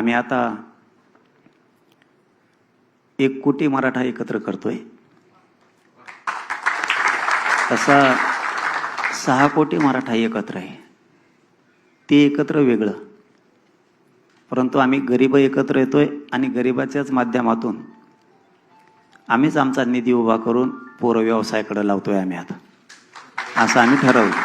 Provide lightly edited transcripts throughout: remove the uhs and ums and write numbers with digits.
आम्ही आता 1 कोटी मराठा एकत्र करतोय. तसा 6 कोटी मराठा एकत्र आहे. ते एकत्र वेगळं, परंतु आम्ही गरीब एकत्र येतोय आणि गरिबाच्याच माध्यमातून आम्हीच आमचा निधी उभा करून पोरं व्यवसायाकडे लावतोय आम्ही आता, असं आम्ही ठरवलं.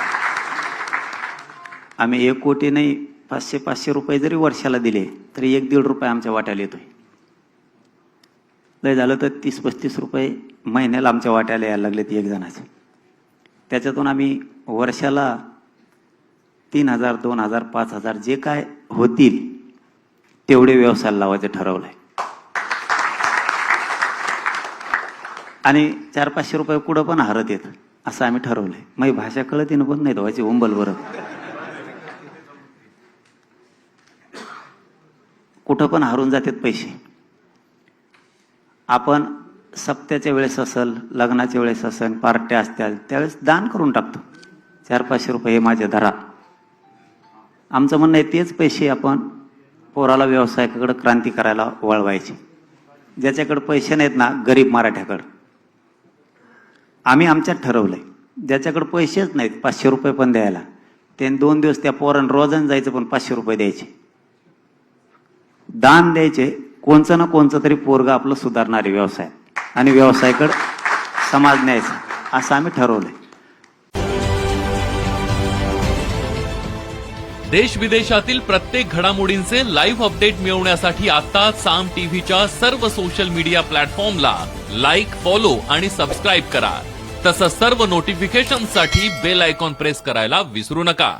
आम्ही 1 कोटी नाही 500 रुपये जरी वर्षाला दिले तरी 1-1.5 रुपये आमच्या वाट्याला येतोय. लय झालं तर 30-35 रुपये महिन्याला आमच्या वाट्याला यायला लागलेत एक जणाचे. त्याच्यातून आम्ही वर्षाला 3,000, 2,000, 5,000 जे काय होतील तेवढे व्यवसायाला लावायचं ठरवलंय. आणि 400-500 रुपये कुठं पण हरत येत असं आम्ही ठरवलंय. माझी भाषा कळती ना पण नाही धवायची उंबल बरं. कुठं पण हरून जातात पैसे. आपण सप्त्याच्या वेळेस असेल, लग्नाच्या वेळेस असेल, पार्ट्या असतील त्यावेळेस दान करून टाकतो. 400-500 रुपये हे माझ्या धरा. आमचं म्हणणं आहे तेच पैसे आपण पोराला व्यवसायाकडे क्रांती करायला वळवायचे. ज्याच्याकडे पैसे नाहीत ना गरीब मराठ्याकडं, आम्ही आमच्यात ठरवलंय ज्याच्याकडे पैसेच नाहीत 500 रुपये पण द्यायला, त्याने 2 दिवस त्या पोरानं रोजानं जायचं पण 500 रुपये द्यायचे, दान द्यायचे. कोणचं ना कोणचं तरी पोरगं आपलं सुधारणारे व्यवसाय आणि व्यवसायाकडे समाज न्यायचा असं आम्ही ठरवलंय. देश विदेशातील प्रत्येक घडामोडींचे लाईव्ह अपडेट मिळवण्यासाठी आता साम टीव्हीच्या सर्व सोशल मीडिया प्लॅटफॉर्मला लाईक, फॉलो आणि सबस्क्राईब करा. तसंच सर्व नोटिफिकेशनसाठी बेल आयकॉन प्रेस करायला विसरू नका.